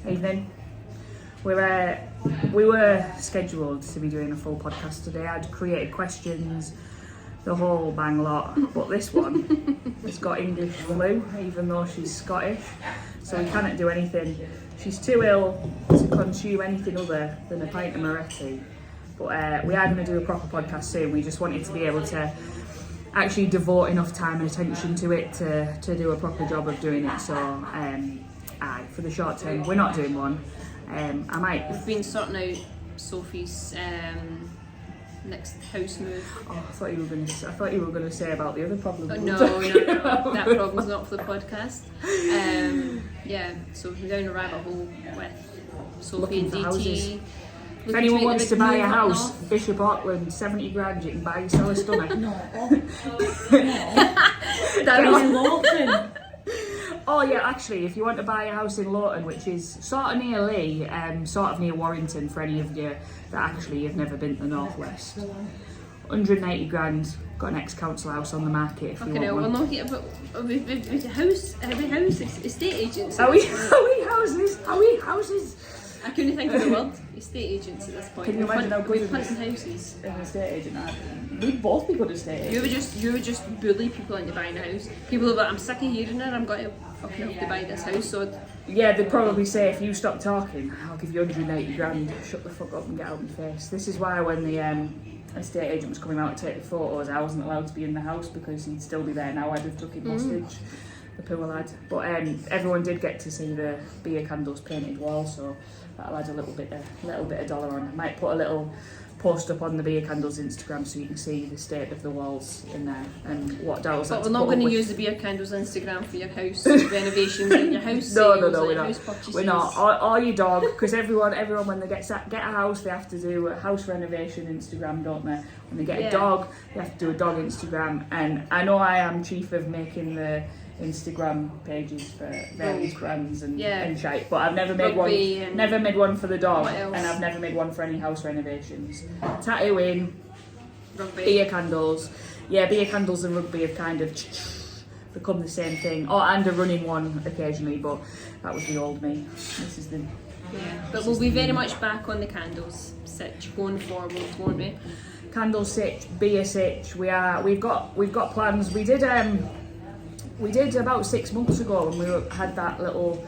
Evening. We were scheduled to be doing a full podcast today. I'd created questions, the whole bang lot, but this one has got English flu, even though she's Scottish, so we cannot do anything. She's too ill to consume anything other than a pint of Moretti, but we are going to do a proper podcast soon. We just wanted to be able to actually devote enough time and attention to it to do a proper job of doing it, so for the short term we're not doing one. We've been sorting out Sophie's next house move. Oh, I thought you were going to say about the other problem. No, that problem's not for the podcast. So we're down a rabbit hole with Sophie and DT. Houses. If anyone wants to buy a house, Bishop Auckland, 70 grand, you can buy yourself a stomach. Oh yeah, actually, if you want to buy a house in Lawton, which is sort of near Lee, sort of near Warrington, for any of you that actually have never been to the Northwest, 180 grand, got an ex-council house on the market if you want one. We're not here, but with house estate agents. Are we houses? I couldn't think of the word. Estate agents at this point. Can you imagine how good houses? An estate agent? We'd both be good estate agents. You would just bully people into buying a house. People are like, I'm sick of hearing it, I'm going to fucking have to buy this house. So yeah, they'd probably say, if you stop talking, I'll give you 180 grand. Shut the fuck up and get out of my face. This is why when the estate agent was coming out to take the photos, I wasn't allowed to be in the house because he'd still be there now. I'd have took him hostage. The poor lad. But everyone did get to see the beer candles painted wall, so that'll add a little bit of dollar on. I might put a little post up on the beer candles Instagram so you can see the state of the walls in there and what dolls. But we're not going to use the beer candles Instagram for your house renovations and your house sales. No, we're not. Or your dog, because everyone when they get a house, they have to do a house renovation Instagram, don't they? When they get a dog, they have to do a dog Instagram. And I know I am chief of making the Instagram pages for various brands and shite, but I've never made one for the dog, and I've never made one for any house renovations. Tattooing, rugby, beer candles. Yeah, beer candles and rugby have kind of become the same thing. And a running one occasionally, but that was the old me. This is the... Yeah, but we'll be very much back on the candles sitch going forward, won't we? Candle sitch, beer sitch. We've got plans. We did about 6 months ago when we had that little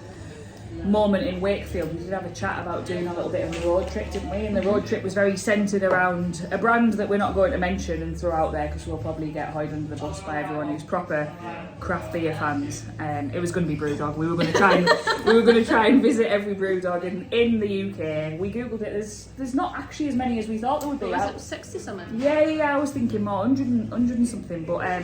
moment in Wakefield. We did have a chat about doing a little bit of a road trip, didn't we? And the road trip was very centred around a brand that we're not going to mention and throw out there because we'll probably get hoid under the bus by everyone who's proper craft beer fans. It was going to be Brewdog. We were going to try and visit every Brewdog in the UK. We googled it. There's not actually as many as we thought there would be. Was it 60 something? Yeah. I was thinking more 100 and something, but.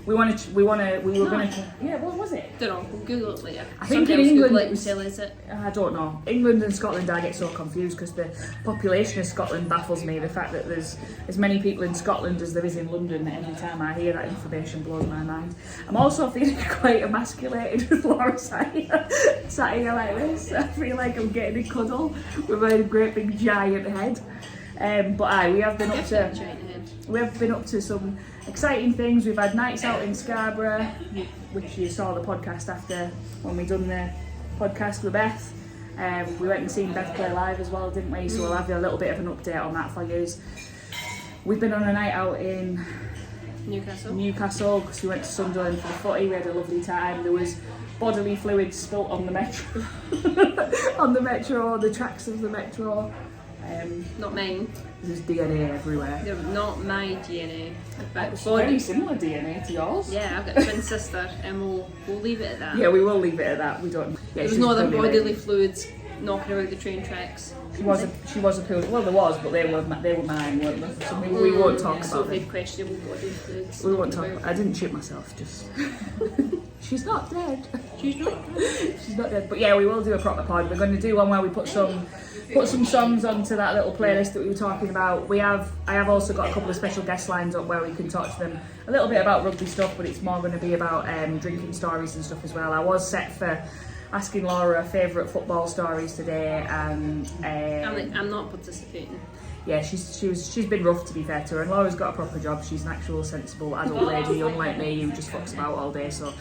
We were going to. Yeah, what was it? Don't know. We'll Google it later. I think in England. Is it? I don't know. England and Scotland, I get so confused because the population of Scotland baffles me. The fact that there's as many people in Scotland as there is in London, every time I hear that information blows my mind. I'm also feeling quite emasculated with Laura sat here like this. I feel like I'm getting a cuddle with a great big giant head. But we have been up to some exciting things. We've had nights out in Scarborough, which you saw the podcast after when we done the podcast with Beth. We went and seen Beth play live as well, didn't we? So we'll have a little bit of an update on that for you. We've been on a night out in Newcastle because we went to Sunderland for the footy. We had a lovely time. There was bodily fluids spilt on the metro, the tracks of the metro. Not mine. There's DNA everywhere. They're not my DNA. But it's very similar DNA to yours. Yeah, I've got a twin sister, and we'll leave it at that. Yeah, we will leave it at that. We don't. Yeah, there was no other bodily fluids knocking around the train tracks. She was a pool. Well, there was, but they were mine, weren't they? So we won't talk about so them. Questionable bodily fluids. We won't talk. I didn't shit myself. Just. She's not dead. She's not dead. But yeah, we will do a proper pod. We're going to do one where we put some songs onto that little playlist that we were talking about. I have also got a couple of special guest lines up where we can talk to them a little bit about rugby stuff, but it's more going to be about drinking stories and stuff as well. I was set for asking Laura her favourite football stories today, and I'm not participating. Yeah, she's been rough, to be fair to her, and Laura's got a proper job. She's an actual sensible adult lady, unlike me who just fucks about all day. So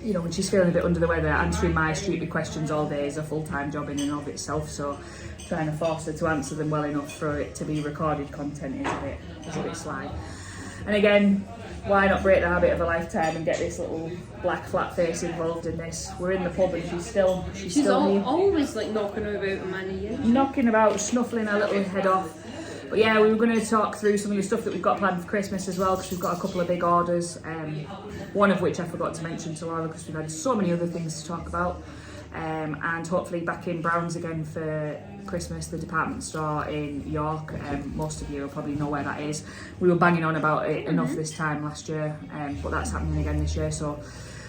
you know, when she's feeling a bit under the weather, answering my stupid questions all day is a full-time job in and of itself. So trying to force her to answer them well enough for it to be recorded content is a bit sly. And again, why not break the habit of a lifetime and get this little black flat face involved in this? We're in the pub and she's still here. Always like knocking her about on my knee. Knocking about, snuffling her little head off. But yeah, we were going to talk through some of the stuff that we've got planned for Christmas as well, because we've got a couple of big orders. One of which I forgot to mention to Laura because we've had so many other things to talk about. And hopefully back in Browns again for Christmas, the department store in York. Most of you will probably know where that is. We were banging on about it enough this time last year, but that's happening again this year. So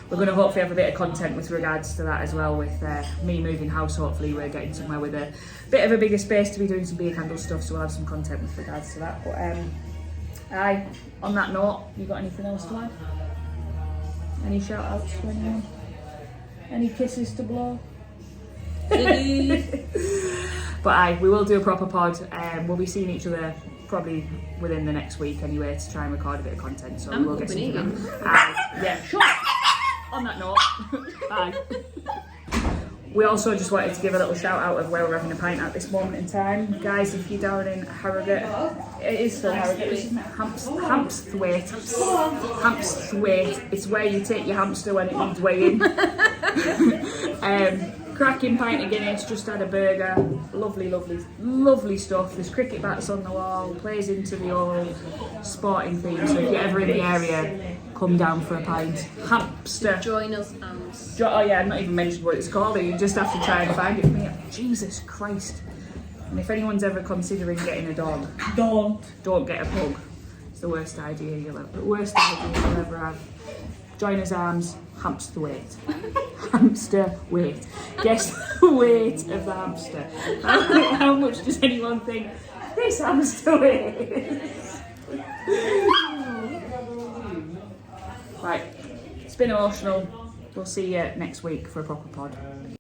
we're going to hopefully have a bit of content with regards to that as well. With me moving house, hopefully we're getting somewhere with a bit of a bigger space to be doing some beer candle stuff, so we'll have some content with regards to that. But on that note, you got anything else to add? Any shout outs to anyone? Any kisses to blow? But we will do a proper pod. We'll be seeing each other probably within the next week anyway to try and record a bit of content. So we'll get something done. Yeah, sure. On that note, bye. We also just wanted to give a little shout out of where we're having a pint at this moment in time. Guys, if you're down in Harrogate, it is still Harrogate, isn't it? Hampsthwaite. Hampsthwaite. It's where you take your hamster when it needs weighing. Cracking pint of Guinness, just had a burger. Lovely, lovely, lovely stuff. There's cricket bats on the wall, plays into the old sporting theme. So if you're ever in the area, come down for a pint. Hamster. Join us, Oh yeah, I've not even mentioned what it's called. You just have to try and find it for me. Jesus Christ. And if anyone's ever considering getting a dog, don't get a pug. It's the worst idea you'll ever have. Joiner's Arms, Hampsthwaite. Hamster weight. Guess the weight of the hamster. How much does anyone think this hamster weighs? Right, it's been emotional. We'll see you next week for a proper pod.